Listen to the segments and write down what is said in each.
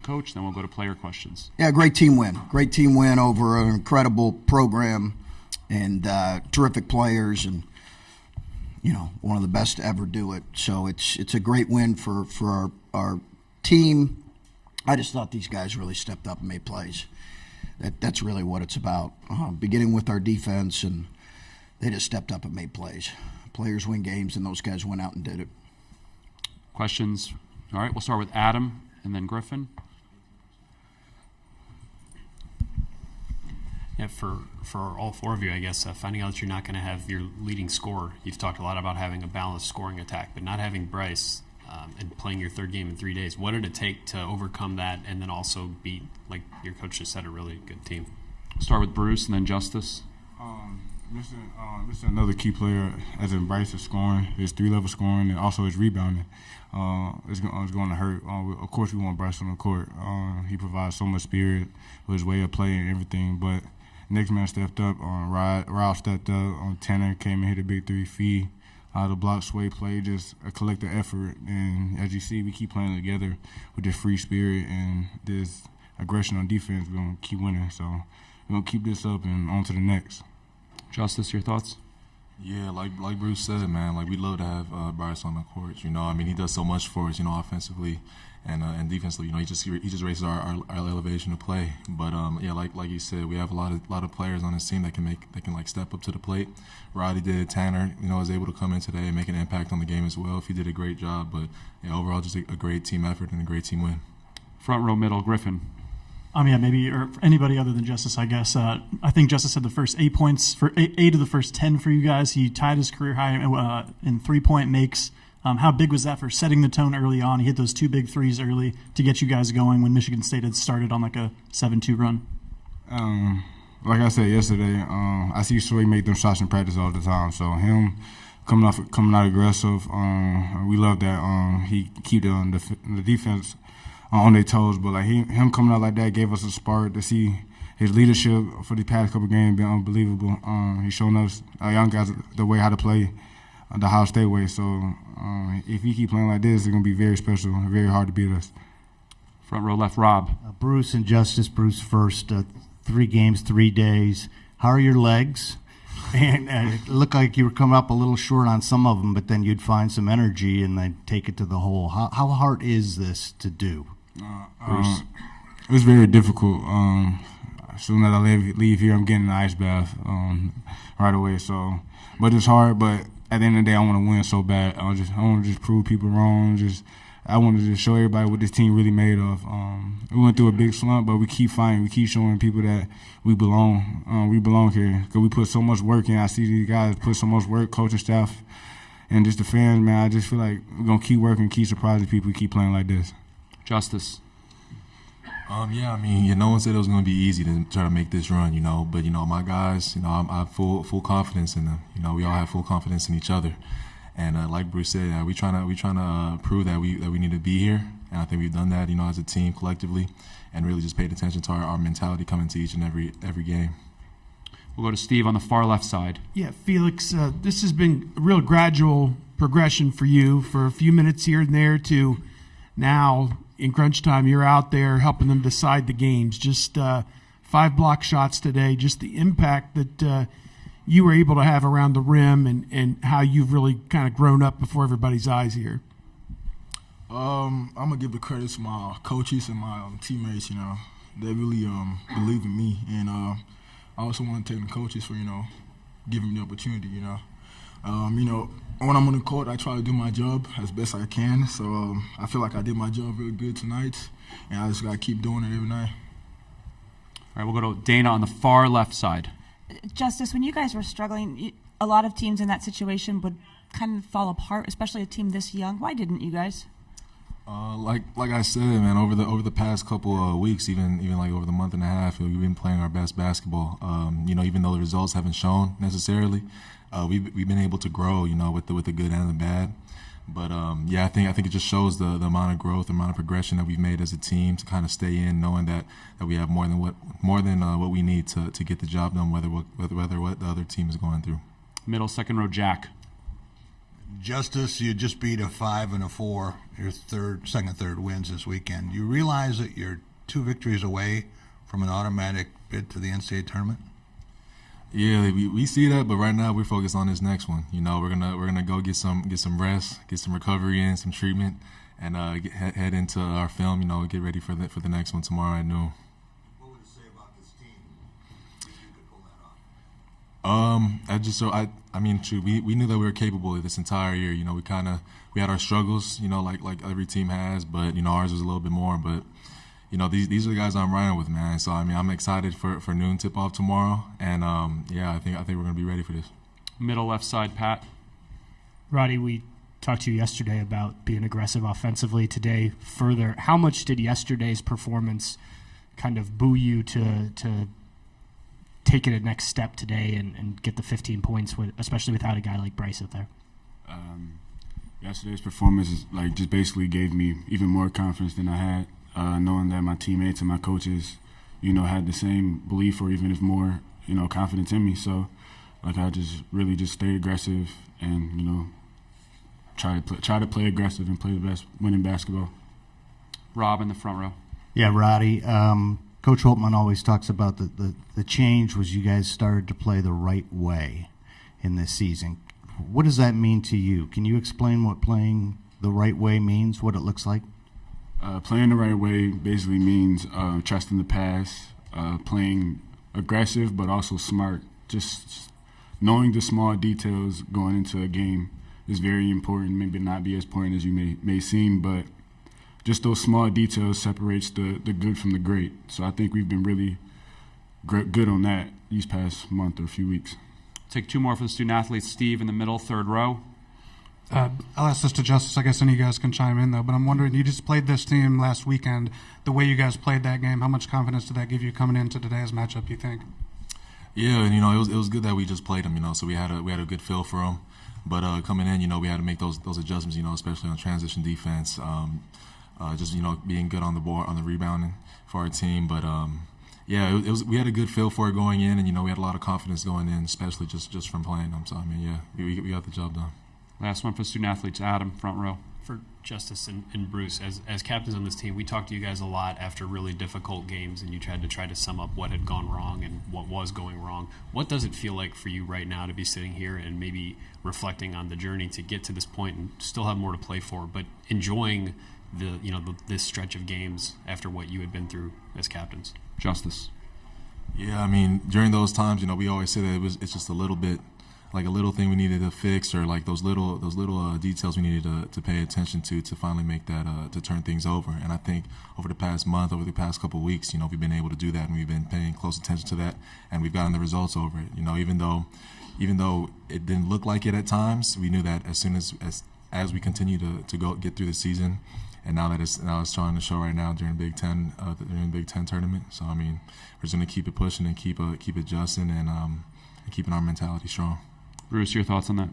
Coach, then we'll go to player questions. Yeah, great team win. Great team win over an incredible program and terrific players, and one of the best to ever do it. So it's a great win for our team. I just thought these guys really stepped up and made plays. That's really what it's about. Beginning with our defense, and they just stepped up and made plays. Players win games, and those guys went out and did it. Questions? All right, we'll start with Adam and then Griffin. Yeah, for all four of you, I guess, finding out that you're not going to have your leading scorer. You've talked a lot about having a balanced scoring attack, but not having Bryce and playing your third game in 3 days. What did it take to overcome that and then also beat, like your coach just said, a really good team? Start with Bruce and then Justice. This is another key player, as in Bryce is scoring, his 3-level scoring, and also his rebounding. It's going to hurt. Of course, we want Bryce on the court. He provides so much spirit with his way of playing and everything, but next man stepped up. Ralph stepped up. Tanner came and hit a big 3 feet. The block sway play, just a collective effort. And as you see, we keep playing together with this free spirit and this aggression on defense. We're going to keep winning. So we're going to keep this up and on to the next. Justice, your thoughts? Yeah, like Bruce said, man, like we'd love to have Bryce on the court. He does so much for us, offensively and defensively. He just raises our elevation of play. But like you said, we have a lot of players on this team that can step up to the plate. Roddy did. Tanner, was able to come in today and make an impact on the game as well. He did a great job. But yeah, overall, just a great team effort and a great team win. Front row, middle, Griffin. Maybe, or anybody other than Justice, I guess. I think Justice had the first 8 points, for eight of the first 10 for you guys. He tied his career high in 3-point makes. How big was that for setting the tone early on? He hit those 2 big threes early to get you guys going when Michigan State had started on like a 7-2 run. Like I said yesterday, I see Sway make them shots in practice all the time. So him coming out aggressive, we love that. He keep the defense on their toes, but him coming out like that gave us a spark to see his leadership for the past couple games been unbelievable. He's shown us young guys the way how to play the Ohio State way. So if he keep playing like this, it's gonna be very special, very hard to beat us. Front row left, Rob. Bruce and Justice. Bruce first. 3 games, 3 days. How are your legs? And it looked like you were coming up a little short on some of them, but then you'd find some energy and then take it to the hole. How hard is this to do? It was very difficult. As soon as I leave here, I'm getting an ice bath right away. So, but it's hard. But at the end of the day, I want to win so bad. I want to just prove people wrong. I want to just show everybody what this team really made of. We went through a big slump, but we keep fighting. We keep showing people that we belong. We belong here because we put so much work in. I see these guys put so much work, coaching staff, and just the fans. Man, I just feel like we're gonna keep working, keep surprising people, keep playing like this. Justice. No one said it was going to be easy to try to make this run, But, my guys, I have full confidence in them. We all have full confidence in each other. And like Bruce said, we trying to prove that we need to be here. And I think we've done that, as a team collectively, and really just paid attention to our mentality coming to each and every game. We'll go to Steve on the far left side. Yeah, Felix, this has been a real gradual progression for you, for a few minutes here and there to now in crunch time you're out there helping them decide the games. Just 5 block shots today, just the impact that you were able to have around the rim and how you've really kind of grown up before everybody's eyes here. I'm going to give the credit to my coaches and my teammates, They really believe in me. And I also want to thank the coaches for, giving me the opportunity, When I'm on the court, I try to do my job as best I can. So I feel like I did my job really good tonight, and I just got to keep doing it every night. All right, we'll go to Dana on the far left side. Justice, when you guys were struggling, a lot of teams in that situation would kind of fall apart, especially a team this young. Why didn't you guys? Like I said, man, over the past couple of weeks, even like over the month and a half, we've been playing our best basketball. Even though the results haven't shown necessarily, we've been able to grow, with the good and the bad. But I think it just shows the amount of growth, the amount of progression that we've made as a team to kind of stay in, knowing that we have more than what we need to get the job done, whether what the other team is going through. Middle, second row, Jack. Justice, you just beat a 5 and a 4, your second and third wins this weekend. You realize that you're 2 victories away from an automatic bid to the NCAA tournament? Yeah, we see that, but right now we're focused on this next one. You know, we're gonna go get some rest, get some recovery in, some treatment, and head into our film. You know, get ready for the next one tomorrow at noon. What would it say about this team if you could pull that off? I mean, true. We knew that we were capable of this entire year. You know, we had our struggles. You know, like every team has, but you know, ours was a little bit more. But you know, these are the guys I'm riding with, man. So I mean, I'm excited for noon tip off tomorrow, and I think we're gonna be ready for this. Middle left side, Pat. Roddy, we talked to you yesterday about being aggressive offensively. Today, further, how much did yesterday's performance kind of boo you to take it a next step today and get the 15 points, especially without a guy like Bryce out there? Yesterday's performance just basically gave me even more confidence than I had. Knowing that my teammates and my coaches, had the same belief or even if more, confidence in me. So, I just stayed aggressive and, try to play aggressive and play the best winning basketball. Rob in the front row. Yeah, Roddy. Coach Holtmann always talks about the change was you guys started to play the right way in this season. What does that mean to you? Can you explain what playing the right way means, what it looks like? Playing the right way basically means trusting the pass, playing aggressive but also smart. Just knowing the small details going into a game is very important. Maybe not be as important as you may seem, but just those small details separates the good from the great. So I think we've been really good on that these past month or few weeks. Take 2 more for the student athletes. Steve in the middle, third row. I'll ask this to Justice. I guess any of you guys can chime in, though. But I'm wondering, you just played this team last weekend. The way you guys played that game, how much confidence did that give you coming into today's matchup, you think? Yeah, and it was good that we just played them. So we had a good feel for them. But coming in, we had to make those adjustments. Especially on transition defense. Just being good on the board, on the rebounding for our team. But it was we had a good feel for it going in, and we had a lot of confidence going in, especially just from playing them. So I mean, we got the job done. Last one for student athletes. Adam, front row. For Justice and Bruce, as captains on this team, we talked to you guys a lot after really difficult games, and you tried to sum up what had gone wrong and what was going wrong. What does it feel like for you right now to be sitting here and maybe reflecting on the journey to get to this point and still have more to play for, but enjoying this stretch of games after what you had been through as captains? Justice. Yeah, I mean, during those times, we always say that it's just a little bit. Like a little thing we needed to fix, or like those little details we needed to pay attention to finally make that to turn things over. And I think over the past month, over the past couple of weeks, we've been able to do that, and we've been paying close attention to that, and we've gotten the results over it. Even though it didn't look like it at times, we knew that as soon as we continue to go get through the season, and now it's starting to show right now during Big Ten tournament. So I mean, we're just gonna keep it pushing and keep adjusting and keeping our mentality strong. Bruce, your thoughts on that?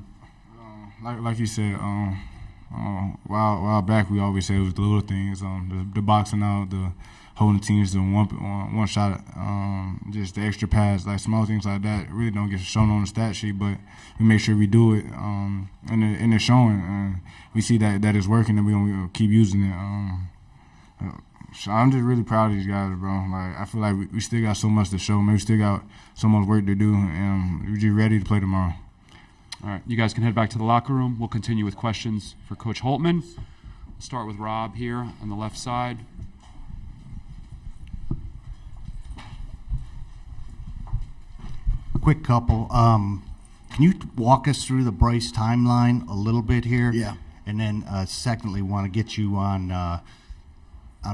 Like you said, while back we always said it was the little things, the boxing out, the holding teams to one shot, just the extra pass, like small things like that really don't get shown on the stat sheet, but we make sure we do it, and it's showing. We see that it's working, and we're gonna keep using it. So I'm just really proud of these guys, bro. I feel like we still got so much to show. Maybe we still got so much work to do, and we're just ready to play tomorrow. All right, you guys can head back to the locker room. We'll continue with questions for Coach Holtmann. We'll start with Rob here on the left side. Quick couple. Can you walk us through the Bryce timeline a little bit here? Yeah. And then, secondly, want to get you on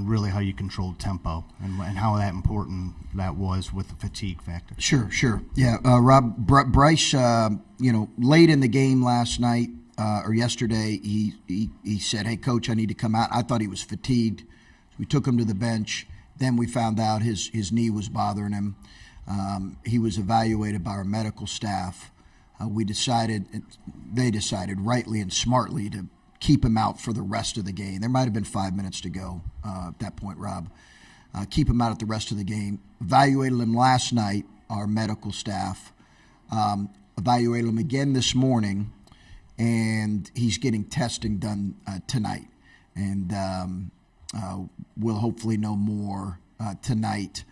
really how you controlled tempo and how that important that was with the fatigue factor. Sure. Yeah, Rob, Bryce, late in the game last night or yesterday, he said, "Hey, Coach, I need to come out." I thought he was fatigued. We took him to the bench. Then we found out his knee was bothering him. He was evaluated by our medical staff. They decided rightly and smartly to keep him out for the rest of the game. There might have been 5 minutes to go at that point, Rob. Keep him out at the rest of the game. Evaluated him last night, our medical staff. Evaluated him again this morning, and he's getting testing done tonight. And we'll hopefully know more tonight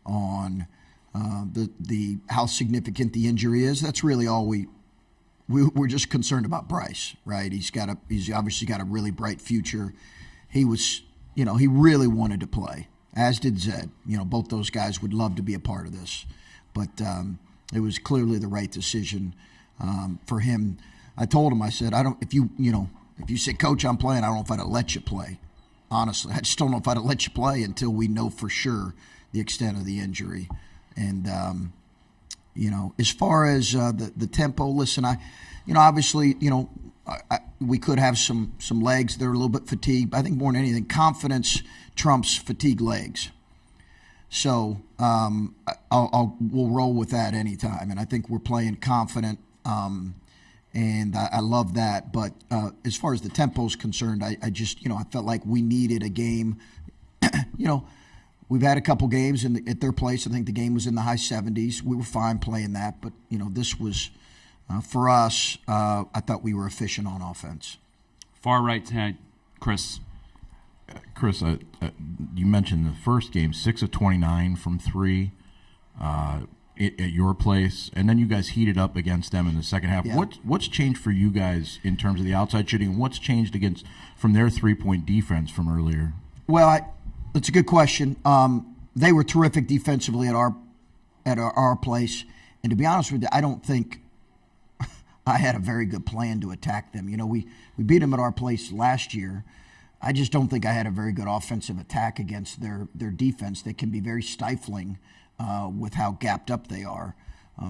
on the how significant the injury is. That's really all we're just concerned about Bryce, right? He's obviously got a really bright future. He was, he really wanted to play, as did Zed. Both those guys would love to be a part of this, but it was clearly the right decision for him. I told him, I said, if you say, Coach, I'm playing, I don't know if I'd have let you play. Honestly, I just don't know if I'd have let you play until we know for sure the extent of the injury. And as far as the tempo, listen, obviously, we could have some legs that are a little bit fatigued. I think more than anything, confidence trumps fatigue legs. So we'll roll with that anytime. And I think we're playing confident, and I love that. But as far as the tempo is concerned, I felt like we needed a game. We've had a couple games at their place. I think the game was in the high 70s. We were fine playing that, but this was for us. I thought we were efficient on offense. Far right tonight, Chris. Chris, you mentioned the first game, 6 of 29 from 3 at your place, and then you guys heated up against them in the second half. Yeah. What's changed for you guys in terms of the outside shooting, and what's changed from their 3-point defense from earlier? Well, that's a good question. They were terrific defensively at our place, and to be honest with you, I don't think I had a very good plan to attack them. We beat them at our place last year. I just don't think I had a very good offensive attack against their defense. They can be very stifling with how gapped up they are.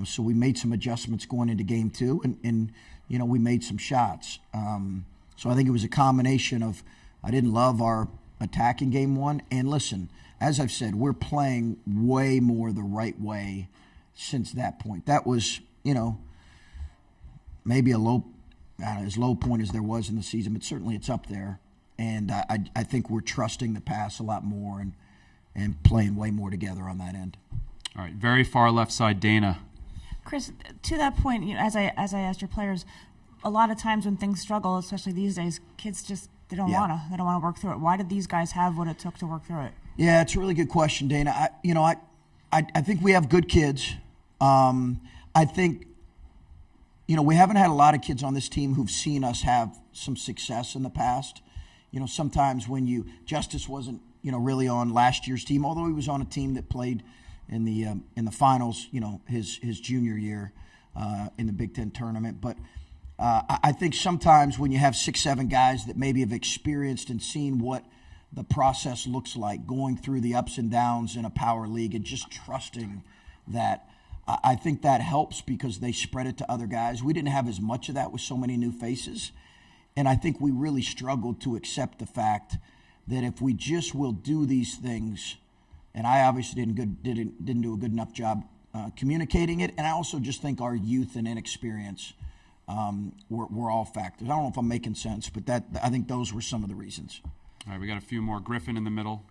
So we made some adjustments going into game 2, and we made some shots. So I think it was a combination of I didn't love our attack in game 1. And listen, as I've said, we're playing way more the right way since that point. That was, maybe as low point as there was in the season, but certainly it's up there. And I think we're trusting the pass a lot more and playing way more together on that end. All right, very far left side, Dana. Chris, to that point, as I asked your players, a lot of times when things struggle, especially these days, kids just they don't want to work through it. Why did these guys have what it took to work through it? Yeah, it's a really good question, Dana. I think we have good kids. I think we haven't had a lot of kids on this team who've seen us have some success in the past. Sometimes when Justice wasn't really on last year's team, although he was on a team that played in the finals, his junior year in the Big Ten tournament. But I think sometimes when you have 6-7 guys that maybe have experienced and seen what the process looks like, going through the ups and downs in a power league and just trusting that, I think that helps because they spread it to other guys. We didn't have as much of that with so many new faces. And I think we really struggled to accept the fact that if we just will do these things, and I obviously didn't do a good enough job communicating it, and I also just think our youth and inexperience were all factors. I don't know if I'm making sense, but I think those were some of the reasons. All right, we got a few more. Griffin in the middle.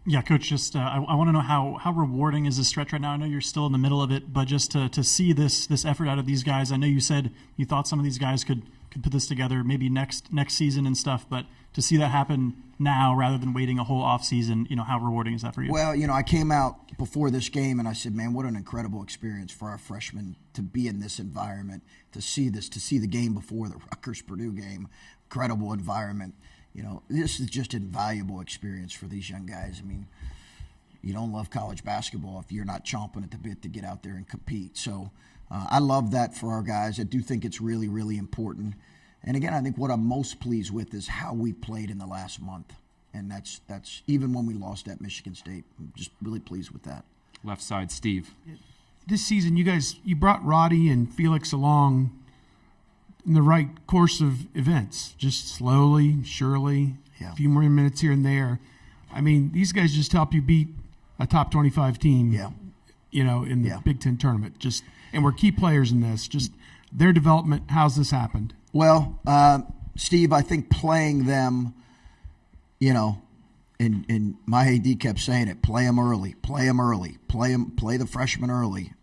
Yeah, Coach, just I want to know how rewarding is this stretch right now? I know you're still in the middle of it, but just to see this effort out of these guys. I know you said you thought some of these guys could put this together maybe next season and stuff, but to see that happen now rather than waiting a whole off season, how rewarding is that for you? Well, I came out before this game and I said, man, what an incredible experience for our freshmen to be in this environment, to see the game before the Rutgers-Purdue game. Incredible environment. This is just an invaluable experience for these young guys. I mean, you don't love college basketball if you're not chomping at the bit to get out there and compete. So I love that for our guys. I do think it's really, really important. And again, I think what I'm most pleased with is how we played in the last month. And that's even when we lost at Michigan State. I'm just really pleased with that. Left side, Steve. This season, you brought Roddy and Felix along in the right course of events, just slowly, surely, a few more minutes here and there. I mean, these guys just help you beat a top 25 team, in the Big Ten tournament. And we're key players in this. Just their development, how's this happened? Well, Steve, I think playing them, and my AD kept saying it, play them early, play the freshmen early.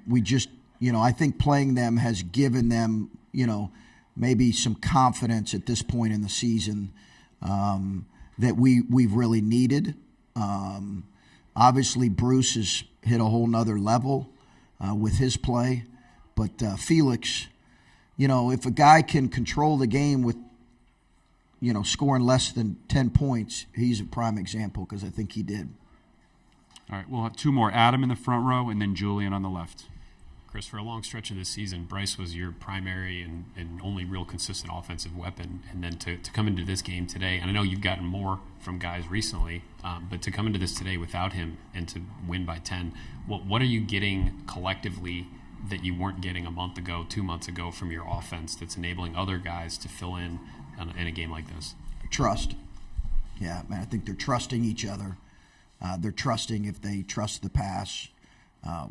We just I think playing them has given them, maybe some confidence at this point in the season that we've really needed. Obviously, Bruce has hit a whole nother level with his play. But Felix, if a guy can control the game with, scoring less than 10 points, he's a prime example because I think he did. All right, we'll have two more. Adam in the front row and then Julian on the left. Chris, for a long stretch of this season, Bryce was your primary and only real consistent offensive weapon. And then to come into this game today, and I know you've gotten more from guys recently, but to come into this today without him and to win by 10, what are you getting collectively that you weren't getting a month ago, 2 months ago from your offense that's enabling other guys to fill in a game like this? Trust. Yeah, man, I think they're trusting each other. They're trusting if they trust the pass.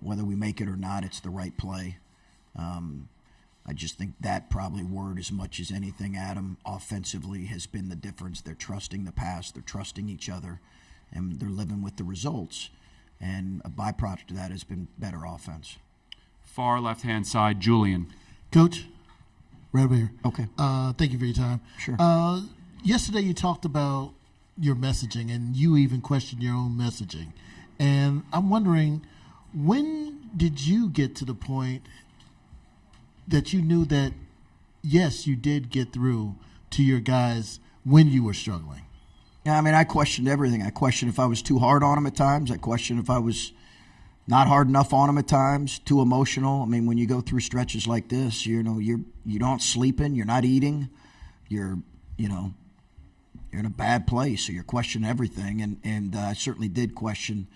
Whether we make it or not, it's the right play. I just think that probably word as much as anything, Adam, offensively has been the difference. They're trusting the pass, they're trusting each other, and they're living with the results. And a byproduct of that has been better offense. Far left-hand side, Julian. Coach, right over here. Okay. Thank you for your time. Sure. Yesterday you talked about your messaging, and you even questioned your own messaging. And I'm wondering, when did you get to the point that you knew that, yes, you did get through to your guys when you were struggling? Yeah, I mean, I questioned everything. I questioned if I was too hard on them at times. I questioned if I was not hard enough on them at times, too emotional. I mean, when you go through stretches like this, you don't sleeping, you're not eating, you're in a bad place, so you're questioning everything. And I certainly did question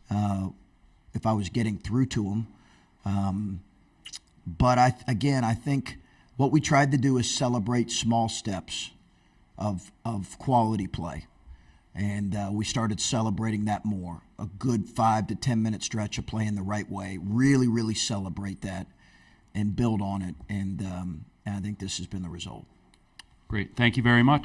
if I was getting through to them. But I think what we tried to do is celebrate small steps of quality play. And we started celebrating that more. A good 5 to 10 minute stretch of playing the right way. Really, really celebrate that and build on it. And I think this has been the result. Great. Thank you very much.